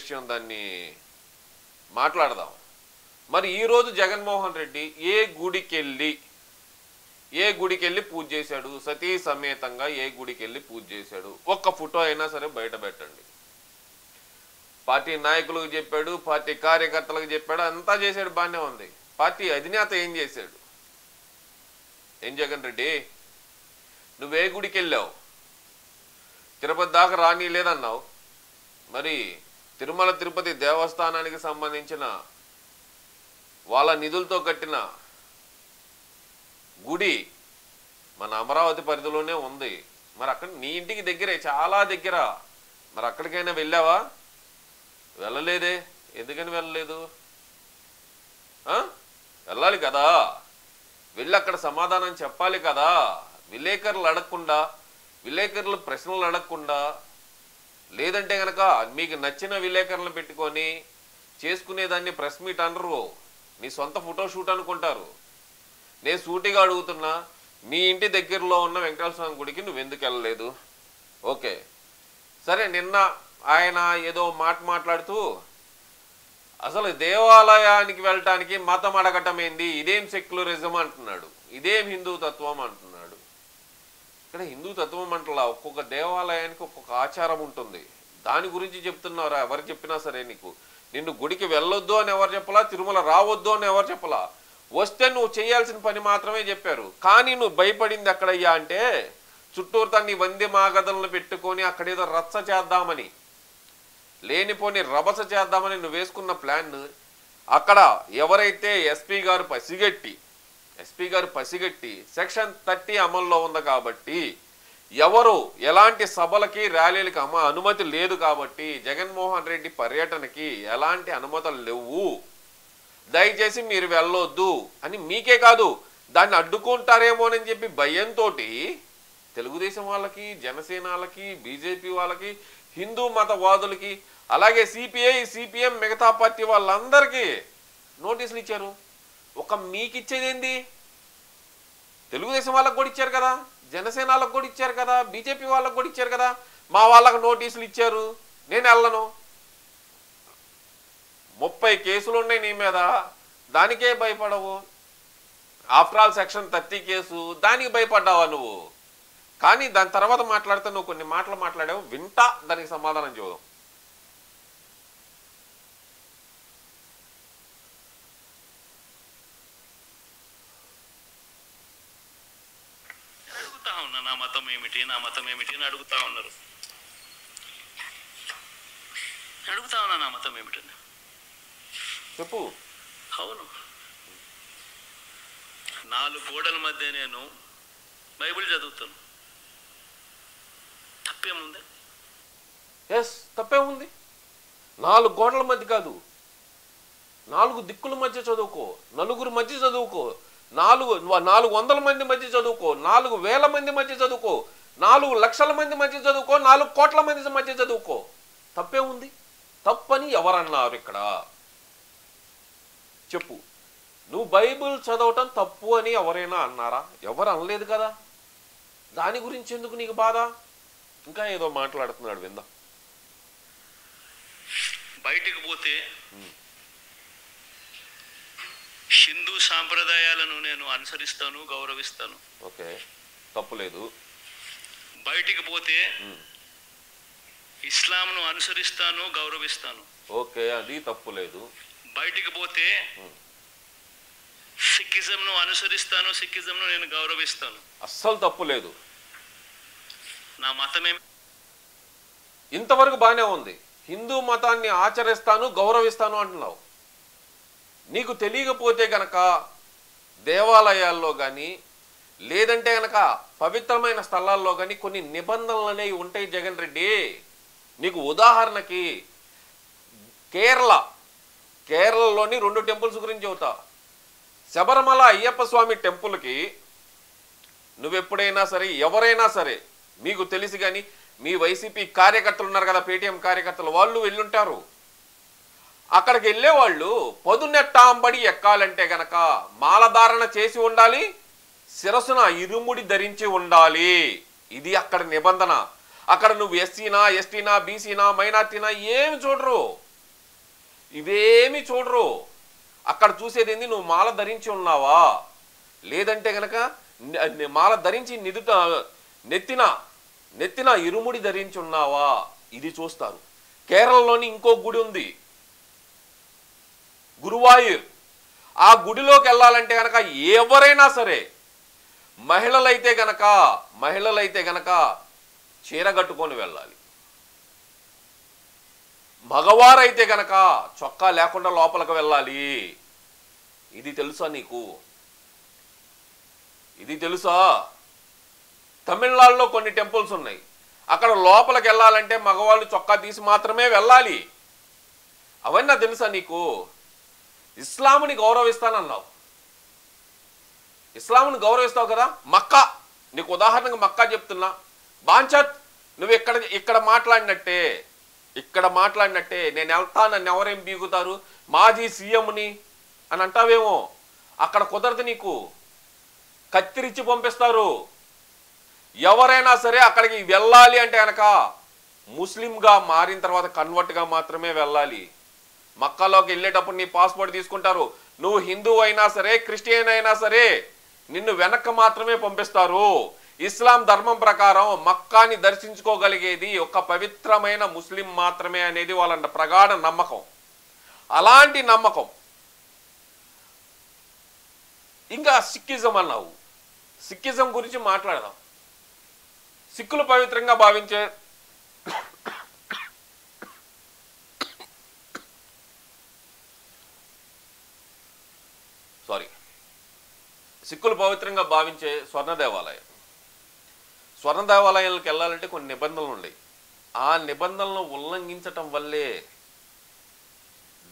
విషయం దాన్ని మాట్లాడదాం. మరి ఈరోజు జగన్మోహన్ రెడ్డి ఏ గుడికి వెళ్ళి పూజ చేశాడు? సతీ సమేతంగా ఏ గుడికి వెళ్ళి పూజ చేశాడు? ఒక్క ఫోటో అయినా సరే బయట పెట్టండి. పార్టీ నాయకులకు చెప్పాడు, పార్టీ కార్యకర్తలకు చెప్పాడు, అంతా చేశాడు, బాగానే ఉంది. పార్టీ అధినేత ఏం చేశాడు? ఏం జగన్ రెడ్డి, నువ్వే గుడికి వెళ్ళావు? తిరుపతి దాకా రాని లేదన్నావు. మరి తిరుమల తిరుపతి దేవస్థానానికి సంబంధించిన వాళ్ళ నిధులతో కట్టిన గుడి మన అమరావతి పరిధిలోనే ఉంది. మరి అక్కడ నీ ఇంటికి దగ్గరే, చాలా దగ్గర. మరి అక్కడికైనా వెళ్ళావా? వెళ్ళలేదే. ఎందుకని వెళ్ళలేదు? వెళ్ళాలి కదా, వెళ్ళి అక్కడ సమాధానం చెప్పాలి కదా. విలేకరులు అడగకుండా, విలేకరులు ప్రశ్నలు అడగకుండా, లేదంటే కనుక మీకు నచ్చిన విలేకరులను పెట్టుకొని చేసుకునేదాన్ని ప్రెస్ మీట్ అనరు, నీ సొంత ఫోటోషూట్ అనుకుంటారు. నేను సూటిగా అడుగుతున్నా, నీ ఇంటి దగ్గరలో ఉన్న వెంకటేశ్వర స్వామి గుడికి నువ్వెందుకు వెళ్ళలేదు? ఓకే సరే, నిన్న ఆయన ఏదో మాట్లాడుతూ అసలు దేవాలయానికి వెళ్ళటానికి మతం అడగటం ఏంది, ఇదేం సెక్యులరిజం అంటున్నాడు, ఇదేం హిందూ తత్వం అంటున్నాడు. ఇక్కడ హిందూ తత్వం అంటలా, ఒక్కొక్క దేవాలయానికి ఒక్కొక్క ఆచారం ఉంటుంది. దాని గురించి చెప్తున్నారా? ఎవరు చెప్పినా సరే నిన్ను గుడికి వెళ్ళొద్దు అని ఎవరు చెప్పలా, తిరుమల రావద్దు అని ఎవరు చెప్పలా. వస్తే నువ్వు చేయాల్సిన పని మాత్రమే చెప్పారు. కానీ నువ్వు భయపడింది ఎక్కడయ్యా అంటే, చుట్టూరు నీ వంది మాగదలను పెట్టుకొని అక్కడేదో రచ్చ చేద్దామని, లేనిపోని రభస చేద్దామని నువ్వు వేసుకున్న ప్లాన్ అక్కడ ఎవరైతే ఎస్పీ గారు పసిగట్టి సెక్షన్ 30 అమల్లో ఉంది కాబట్టి, ఎవరు ఎలాంటి సభలకి ర్యాలీలకి అనుమతి లేదు కాబట్టి, జగన్మోహన్ రెడ్డి పర్యటనకి ఎలాంటి అనుమతులు లేవు, దయచేసి మీరు వెళ్ళొద్దు అని మీకే కాదు దాన్ని అడ్డుకుంటారేమోనని చెప్పి భయంతో తెలుగుదేశం వాళ్ళకి, జనసేనలకి, బీజేపీ వాళ్ళకి, హిందూ మతవాదులకి, అలాగే సిపిఎం మిగతా పార్టీ వాళ్ళందరికీ నోటీసులు ఇచ్చారు. ఒక మీకు ఇచ్చేదేంది? తెలుగుదేశం వాళ్ళకు కూడా ఇచ్చారు కదా, జనసేన వాళ్ళకు కూడా ఇచ్చారు కదా, బీజేపీ వాళ్ళకు కూడా ఇచ్చారు కదా. మా వాళ్ళకు నోటీసులు ఇచ్చారు, నేను వెళ్ళను. 30 కేసులు ఉన్నాయి నీ మీద, దానికే భయపడవు. ఆఫ్టర్ ఆల్ సెక్షన్ 30 కేసు, దానికి భయపడ్డావా నువ్వు? కానీ దాని తర్వాత మాట్లాడితే నువ్వు కొన్ని మాటలు మాట్లాడావు, వింటా, దానికి సమాధానం చూద్దాం. అడుగుతా ఉన్నా, నా మతం ఏమిటి అని అడుగుతా ఉన్నారు. అడుగుతా ఉన్నా, నా మతం ఏమిటని చెప్పు. అవును, 4 గోడల మధ్య నేను బైబిల్ చదువుతాను. తప్పేముంది? ఎస్, తప్పేముంది. 4 గోడల మధ్య కాదు, 4 దిక్కుల మధ్య చదువుకో, నలుగురు మధ్య చదువుకో, 400 మంది మధ్య చదువుకో, 4,000 మంది మధ్య చదువుకో, 4 లక్షల మంది మధ్య చదువుకో, 4 కోట్ల మంది మధ్య చదువుకో. తప్పే ఉంది? తప్పని ఎవరన్నారు ఇక్కడ? చెప్పు. నువ్వు బైబిల్ చదవటం తప్పు అని ఎవరైనా అన్నారా? ఎవరు అనలేదు కదా. దాని గురించి ఎందుకు నీకు బాధ? ఇంకా ఏదో మాట్లాడుతున్నాడు, విందా. బయటికి పోతే హిందూ సాంప్రదాయాలను నేను అనుసరిస్తాను, గౌరవిస్తాను. ఓకే, తప్పులేదు. బయటికి పోతే ఇస్లాంను అనుసరిస్తాను, గౌరవిస్తాను. ఓకే, అది తప్పులేదు. బయటికి పోతే సిక్కిజంను అనుసరిస్తాను, సిక్కిజంను నేను గౌరవిస్తాను. అస్సలు తప్పులేదు. నా మతమే ఇంతవరకు బాగానే ఉంది. హిందూ మతాన్ని ఆచరిస్తాను, గౌరవిస్తాను అంటున్నావు. నీకు తెలియకపోతే గనక దేవాలయాల్లో కానీ, లేదంటే గనక పవిత్రమైన స్థలాల్లో కానీ కొన్ని నిబంధనలు అనేవి ఉంటాయి జగన్ రెడ్డి. నీకు ఉదాహరణకి కేరళలోని 2 టెంపుల్స్ గురించి చెబుతా. శబరిమల అయ్యప్ప స్వామి టెంపుల్కి నువ్వెప్పుడైనా సరే, ఎవరైనా సరే, మీకు తెలిసి కానీ మీ వైసీపీ కార్యకర్తలు ఉన్నారు కదా, పేటీఎం కార్యకర్తలు, వాళ్ళు వెళ్ళుంటారు. అక్కడికి వెళ్ళేవాళ్ళు పొదునెట్టాంబడి ఎక్కాలంటే గనక మాలధారణ చేసి ఉండాలి, శిరస్సున ఇరుముడి ధరించి ఉండాలి. ఇది అక్కడ నిబంధన. అక్కడ నువ్వు ఎస్సీనా, ఎస్టీనా, బీసీనా, మైనార్టీనా ఏమి చూడరు. ఇవేమి చూడరు. అక్కడ చూసేది ఏంది, నువ్వు మాల ధరించి ఉన్నావా, లేదంటే గనక మాల ధరించి నెత్తిన ఇరుముడి ధరించి ఉన్నావా, ఇది చూస్తారు. కేరళలోని ఇంకో గుడి ఉంది, గురువాయూర్. ఆ గుడిలోకి వెళ్ళాలంటే గనక ఎవరైనా సరే, మహిళలైతే గనక చీర కట్టుకొని వెళ్ళాలి. మగవారైతే గనక చొక్కా లేకుండా లోపలికి వెళ్ళాలి. ఇది తెలుసా నీకు? ఇది తెలుసా? తమిళనాడులో కొన్ని టెంపుల్స్ ఉన్నాయి, అక్కడ లోపలికి వెళ్ళాలంటే మగవాళ్ళు చొక్కా తీసి మాత్రమే వెళ్ళాలి. అవన్నీ తెలుసా నీకు? ఇస్లాంని గౌరవిస్తానన్నావు, ఇస్లాంని గౌరవిస్తావు కదా. మక్కా, నీకు ఉదాహరణగా మక్కా చెప్తున్నా. బాంచత్, నువ్వు ఇక్కడ మాట్లాడినట్టే నేను వెళ్తా, నన్ను ఎవరేం బీగుతారు, మాజీ సీఎంని అని అంటావేమో. అక్కడ కుదరదు, నీకు కత్తిరించి పంపిస్తారు. ఎవరైనా సరే అక్కడికి వెళ్ళాలి అంటే కనుక ముస్లింగా మారిన తర్వాత కన్వర్ట్గా మాత్రమే వెళ్ళాలి. మక్కాలోకి వెళ్ళేటప్పుడు నీ పాస్పోర్ట్ తీసుకుంటారు. నువ్వు హిందూ అయినా సరే, క్రిస్టియన్ అయినా సరే, నిన్ను వెనక్కి మాత్రమే పంపిస్తారు. ఇస్లాం ధర్మం ప్రకారం మక్కాని దర్శించుకోగలిగేది ఒక పవిత్రమైన ముస్లిం మాత్రమే అనేది వాళ్ళ ప్రగాఢ నమ్మకం. అలాంటి నమ్మకం. ఇంకా సిక్కిజం అన్నావు, సిక్కిజం గురించి మాట్లాడదాం. సిక్కులు పవిత్రంగా భావించే స్వర్ణ దేవాలయం. స్వర్ణ దేవాలయాలకు వెళ్ళాలంటే కొన్ని నిబంధనలు ఉన్నాయి. ఆ నిబంధనలను ఉల్లంఘించటం వల్లే,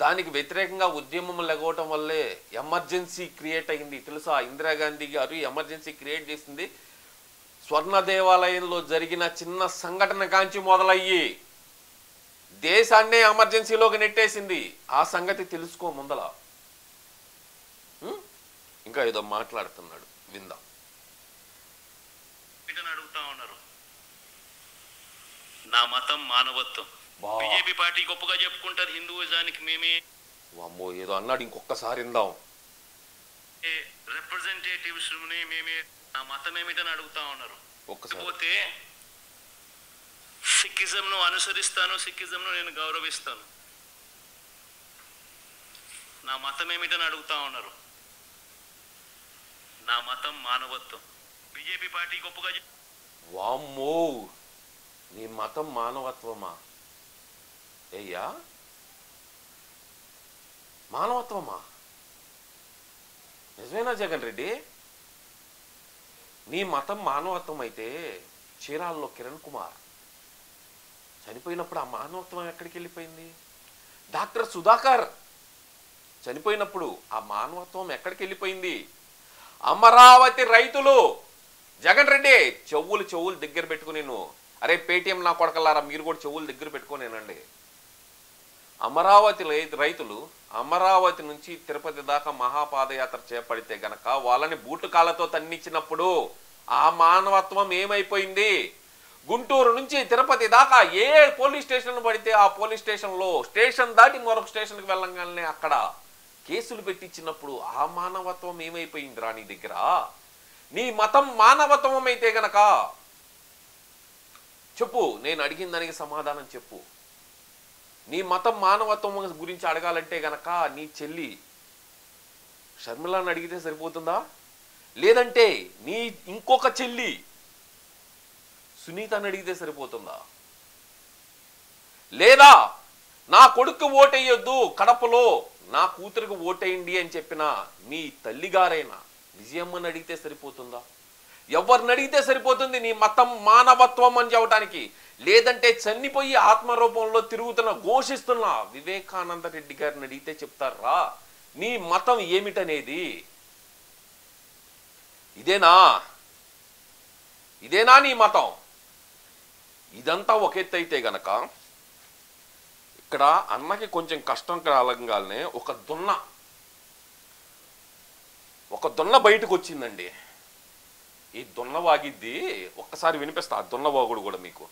దానికి వ్యతిరేకంగా ఉద్యమం లెగవటం వల్లే ఎమర్జెన్సీ క్రియేట్ అయింది. తెలుసా? ఇందిరాగాంధీ గారు ఎమర్జెన్సీ క్రియేట్ చేసింది స్వర్ణ దేవాలయంలో జరిగిన చిన్న సంఘటన కాంచి మొదలయ్యి దేశాన్నే ఎమర్జెన్సీలోకి నెట్టేసింది. ఆ సంగతి తెలుసుకో ముందల. ఇంకా ఏదో మాట్లాడుతున్నాడు, విందాం. అడుగుతా ఉన్నారు, నా మతం మానవత్వం. బీజేపీ పార్టీ గొప్పగా చెప్పుకుంటారు హిందూయిజానికి మేమే. అమ్మో, ఏదో అన్నాడు, ఇంకొకసారి విందాం. రిప్రజెంటేటివ్స్ మేమే, నా మతం ఏమిటని అడుగుతా ఉన్నారు. పోతే సిక్కిజంను అనుసరిస్తాను, సిక్కిజంను నేను గౌరవిస్తాను. నా మతం ఏమిటని అడుగుతా ఉన్నారు. నా మతం మానవత్వం. బీజేపీ పార్టీ గొప్పగా వామ్మో, నీ మతం మానవత్వమా? అయ్యా, మానవత్వమా? నిజమేనా జగన్ రెడ్డి? నీ మతం మానవత్వం అయితే చీరాల్లో కిరణ్ కుమార్ చనిపోయినప్పుడు ఆ మానవత్వం ఎక్కడికి వెళ్ళిపోయింది? డాక్టర్ సుధాకర్ చనిపోయినప్పుడు ఆ మానవత్వం ఎక్కడికి వెళ్ళిపోయింది? అమరావతి రైతులు, జగన్ రెడ్డి చెవులు దగ్గర పెట్టుకుని, నువ్వు అరే పేటీఎం నా కొడకల్లారా, మీరు కూడా చెవులు దగ్గర పెట్టుకోనేనండి. అమరావతి రైతులు అమరావతి నుంచి తిరుపతి దాకా మహాపాదయాత్ర చేపడితే గనక వాళ్ళని బూటుకాలతో తన్నిచ్చినప్పుడు ఆ మానవత్వం ఏమైపోయింది? గుంటూరు నుంచి తిరుపతి దాకా ఏ పోలీస్ స్టేషన్ పడితే ఆ పోలీస్ స్టేషన్లో స్టేషన్ దాటి మరొక స్టేషన్కి వెళ్ళగానే అక్కడ కేసులు పెట్టించినప్పుడు ఆ మానవత్వం ఏమైపోయింది రా నీ దగ్గర? నీ మతం మానవత్వం అయితే గనక చెప్పు, నేను అడిగిన దానికి సమాధానం చెప్పు. నీ మతం మానవత్వం గురించి అడగాలంటే గనక నీ చెల్లి షర్మిలాని అడిగితే సరిపోతుందా? లేదంటే నీ ఇంకొక చెల్లి సునీతని అడిగితే సరిపోతుందా? లేదా నా కొడుకు ఓటేయొద్దు, కడపలో నా కూతురికి ఓటేయండి అని చెప్పిన మీ తల్లిగారైనా విజయమ్మని అడిగితే సరిపోతుందా? ఎవరిని అడిగితే సరిపోతుంది నీ మతం మానవత్వం అని చెప్పడానికి? లేదంటే చనిపోయి ఆత్మరూపంలో తిరుగుతున్న ఘోషిస్తున్న వివేకానంద రెడ్డి గారిని అడిగితే చెప్తారా నీ మతం ఏమిటనేది? ఇదేనా నీ మతం? ఇదంతా ఒక ఎత్తు అయితే గనక ఇక్కడ అన్నకి కొంచెం కష్టం కలగగానే ఒక దున్న బయటకు వచ్చిందండి. ఈ దున్న వాగిద్ది ఒక్కసారి వినిపిస్తా, ఆ దున్న వాగుడు కూడా మీకు.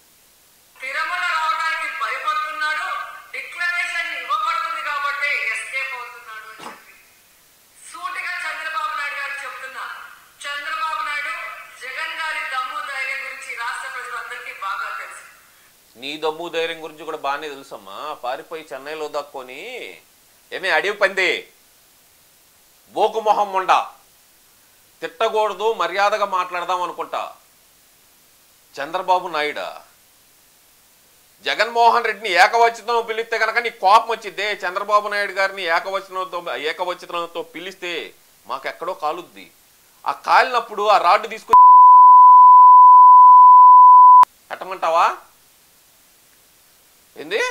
తిరుమల రావడానికి భయపడుతున్నాడు, డిక్లరేషన్ ఇవ్వబడుతుంది కాబట్టి దమ్ము ధైర్యం గురించి కూడా బాగానే తెలుసమ్మా. పారిపోయి చెన్నైలో దక్కొని ఏమే అడివి పంది బోకు మొహం ఉండ తిట్టకూడదు, మర్యాదగా మాట్లాడదాం అనుకుంటా. చంద్రబాబు నాయుడు జగన్మోహన్ రెడ్డిని ఏకవచనం పిలిస్తే కనుక నీ కోపం వచ్చిద్దే. చంద్రబాబు నాయుడు గారిని ఏకవచనంతో పిలిస్తే మాకెక్కడో కాలుద్ది. ఆ కాలినప్పుడు ఆ రాడ్డు తీసుకుని పెట్టమంటావా ఏంది?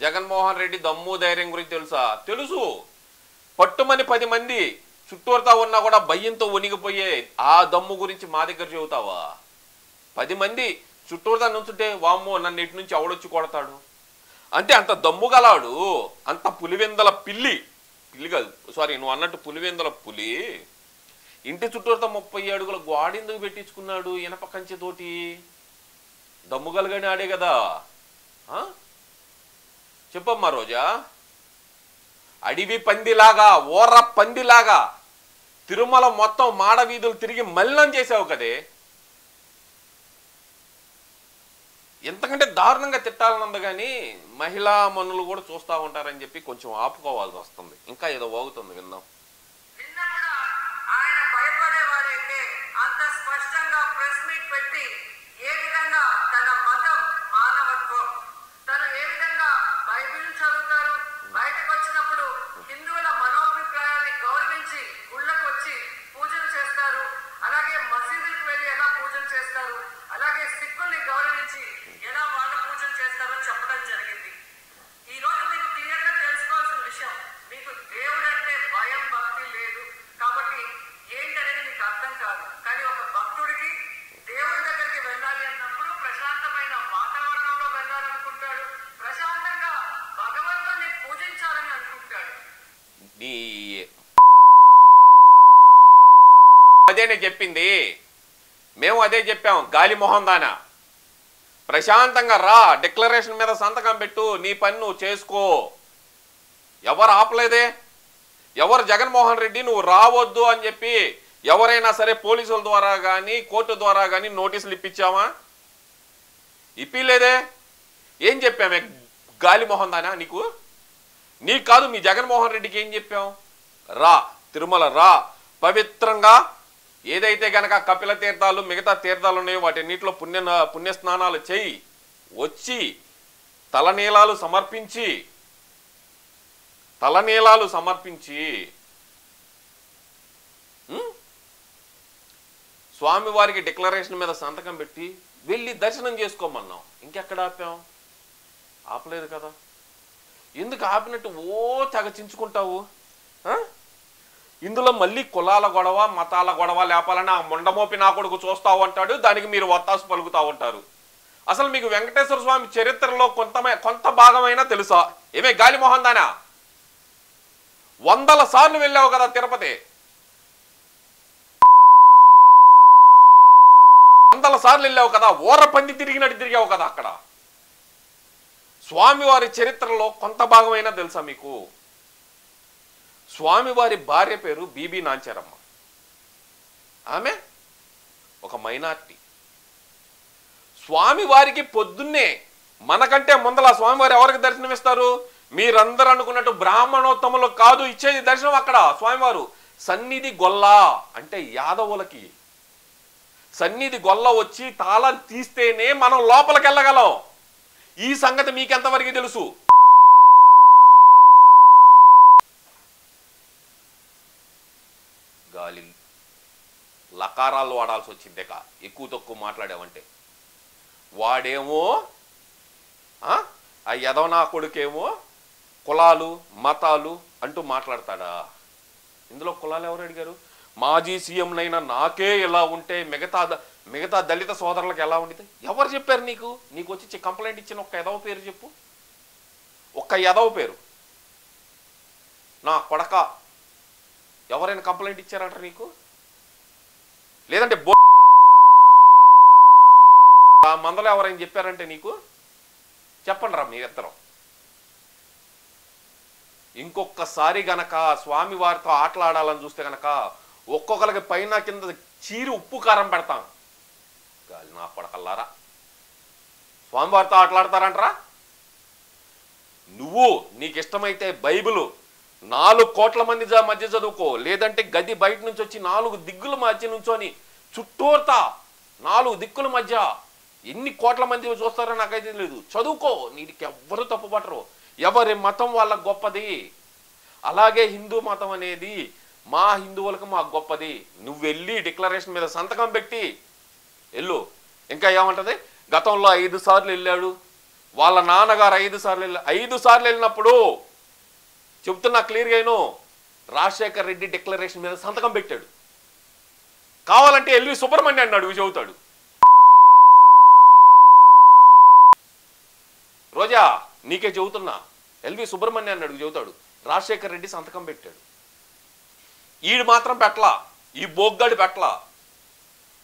జగన్మోహన్ రెడ్డి దమ్ము ధైర్యం గురించి తెలుసా? తెలుసు. పట్టుమని 10 మంది చుట్టూరుతా ఉన్నా కూడా భయంతో వణిగిపోయే ఆ దమ్ము గురించి మా దగ్గర చెబుతావా? 10 మంది చుట్టూరుతా నుంచుంటే వామ్మో నన్ను ఇటు నుంచి ఎవడొచ్చి కొడతాడు అంటే అంత దమ్ము గలాడు. అంత పులివెందల పిల్లి కాదు, సారీ నువ్వు అన్నట్టు పులివెందల పులి ఇంటి చుట్టూరుతా 30 అడుగుల గోడెందుకు పెట్టించుకున్నాడు ఇనప కంచెతోటి? దమ్ము గలగానే ఆడే కదా. చెప్పమ్మా రోజా. అడివి పందిలాగా ఓర్ర పందిలాగా తిరుమల మొత్తం మాడ వీధులు తిరిగి మలినం చేసావు కదే. ఎంతకంటే దారుణంగా తిట్టాలన్నది కానీ మహిళా మనులు కూడా చూస్తూ ఉంటారని చెప్పి కొంచెం ఆపుకోవాల్సి వస్తుంది. ఇంకా ఏదో వాగుతుంది, విందాం. అదేనే చెప్పింది, మేము అదే చెప్పాం. గాలి మొహం దానా ప్రశాంతంగా రా, డిక్లరేషన్ మీద సంతకం పెట్టు, నీ పని నువ్వు చేసుకో. ఎవరు ఆపలేదే. ఎవరు జగన్మోహన్ రెడ్డి నువ్వు రావద్దు అని చెప్పి ఎవరైనా సరే పోలీసుల ద్వారా కానీ కోర్టు ద్వారా కానీ నోటీసులు ఇప్పించావా? ఇప్పిలేదే. ఏం చెప్పామే గాలి మొహం దానా నీకు? నీకు కాదు, మీ జగన్మోహన్ రెడ్డికి ఏం చెప్పాం? రా తిరుమల రా, పవిత్రంగా ఏదైతే గనక కపిల తీర్థాలు మిగతా తీర్థాలు ఉన్నాయో వాటిన్నిటిలో పుణ్యస్నానాలు చేయి, వచ్చి తలనీలాలు సమర్పించి స్వామివారికి డిక్లరేషన్ మీద సంతకం పెట్టి వెళ్ళి దర్శనం చేసుకోమన్నాం. ఇంకెక్కడ ఆపాం? ఆపలేదు కదా. ఎందుకు ఆపినట్టు ఓ తెగచించుకుంటావు? ఇందులో మళ్ళీ కులాల గొడవ మతాల గొడవ లేపాలని ఆ ముండమోపి నా కొడుకు చూస్తావు అంటాడు, దానికి మీరు ఒత్తాసు పలుకుతా ఉంటారు. అసలు మీకు వెంకటేశ్వర స్వామి చరిత్రలో కొంత భాగమైనా తెలుసా? ఏమే గాలి మొహం దానా, 100 సార్లు వెళ్ళావు కదా తిరుపతి, 100 సార్లు వెళ్ళావు కదా, ఓర పంది తిరిగినట్టు తిరిగావు కదా. అక్కడ స్వామివారి చరిత్రలో కొంత భాగమైనా తెలుసా మీకు? స్వామివారి భార్య పేరు బీబీ నాంచారమ్మ. ఆమె ఒక మైనార్టీ. స్వామివారికి పొద్దున్నే మనకంటే ముందల స్వామివారు ఎవరికి దర్శనమిస్తారు? మీరందరూ అనుకున్నట్టు బ్రాహ్మణోత్తములు కాదు ఇచ్చేది దర్శనం. అక్కడ స్వామివారు సన్నిధి గొల్ల అంటే యాదవులకి సన్నిధి గొల్ల వచ్చి తాళం తీస్తేనే మనం లోపలికి వెళ్ళగలం. ఈ సంగతి మీకెంతవరకు తెలుసు? గాలి లకారాలు వాడాల్సి వచ్చిందే ఎక్కువ తక్కువ మాట్లాడావంటే. వాడేమో ఆ యదవనా కొడుకేమో కులాలు మతాలు అంటూ మాట్లాడతాడా? ఇందులో కులాలు ఎవరు అడిగారు? మాజీ సీఎంనైనా నాకే ఎలా ఉంటే మిగతా దళిత సోదరులకు ఎలా ఉండేది? ఎవరు చెప్పారు నీకు? నీకు వచ్చి కంప్లైంట్ ఇచ్చిన ఒక్క యదవ పేరు చెప్పు. ఒక్క యదవ పేరు. నా కొడక ఎవరైనా కంప్లైంట్ ఇచ్చారంట నీకు? లేదంటే మందలో ఎవరైనా చెప్పారంటే నీకు? చెప్పండి రా మీ ఇద్దరం. ఇంకొకసారి గనక స్వామి వారితో ఆటలాడాలని చూస్తే గనక ఒక్కొక్కరికి పైన కింద చీరి ఉప్పు కారం పెడతాం. గాలి నా కొడకల్లారా. స్వామివారితో ఆటలాడతారంటరా? నువ్వు నీకు ఇష్టమైతే బైబిలు 4 కోట్ల మంది మధ్య చదువుకో, లేదంటే గది బయట నుంచి వచ్చి 4 దిక్కుల మధ్య నుంచొని చుట్టూర్తా 4 దిక్కుల మధ్య ఎన్ని కోట్ల మంది చూస్తారో నాకైతే లేదు, చదువుకో. నీకు ఎవ్వరు తప్పుపట్టరు, ఎవరి మతం వాళ్ళకి గొప్పది. అలాగే హిందూ మతం అనేది మా హిందువులకు మాకు గొప్పది. నువ్వు వెళ్ళి డిక్లరేషన్ మీద సంతకం పెట్టి వెళ్ళు. ఇంకా ఏమంటది, గతంలో 5 సార్లు వెళ్ళాడు, వాళ్ళ నాన్నగారు 5 సార్లు వెళ్ళాడు. 5 సార్లు వెళ్ళినప్పుడు చెప్తున్నా క్లియర్గా అయినో, రాజశేఖర్ రెడ్డి డిక్లరేషన్ మీద సంతకం పెట్టాడు. కావాలంటే ఎల్వి సుబ్రహ్మణ్యం అడుగు చెబుతాడు. రోజా నీకే చెబుతున్నా, ఎల్వి సుబ్రహ్మణ్యాన్ని అడుగు చెబుతాడు. రాజశేఖర్ రెడ్డి సంతకం పెట్టాడు. ఈడు మాత్రం పెట్టలా, ఈ బోగ్గాడి పెట్టలా.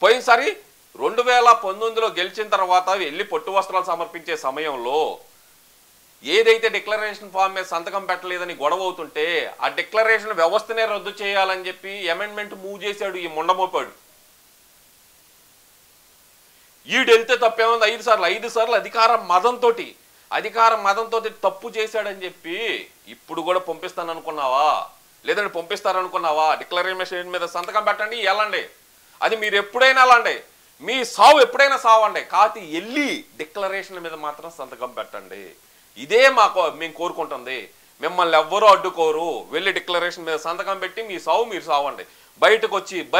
పోయినసారి 2019లో గెలిచిన తర్వాత వెళ్ళి పొట్టు వస్త్రాలు సమర్పించే సమయంలో ఏదైతే డిక్లరేషన్ ఫామ్ మీద సంతకం పెట్టలేదని గొడవ అవుతుంటే ఆ డిక్లరేషన్ వ్యవస్థనే రద్దు చేయాలని చెప్పి అమెండ్మెంట్ మూవ్ చేశాడు ఈ ముండమోపాడు. ఈడు వెళ్తే తప్పేముంది, 5 సార్లు అధికార మదంతో తప్పు చేశాడని చెప్పి ఇప్పుడు కూడా పంపిస్తాననుకున్నావా? లేదంటే పంపిస్తారనుకున్నావా? డిక్లరేషన్ మీద సంతకం పెట్టండి, వెళ్ళండి. అది మీరు ఎప్పుడైనా వెళ్ళండి, మీ సావు ఎప్పుడైనా సావండి, కాకపోతే వెళ్ళి డిక్లరేషన్ మీద మాత్రం సంతకం పెట్టండి. ఇదే మేము కోరుకుంటుంది. మిమ్మల్ని ఎవ్వరూ అడ్డుకోరు. వెళ్ళి డిక్లరేషన్ మీద సంతకం పెట్టి మీ సావు మీరు సావండి. బయటకు వచ్చి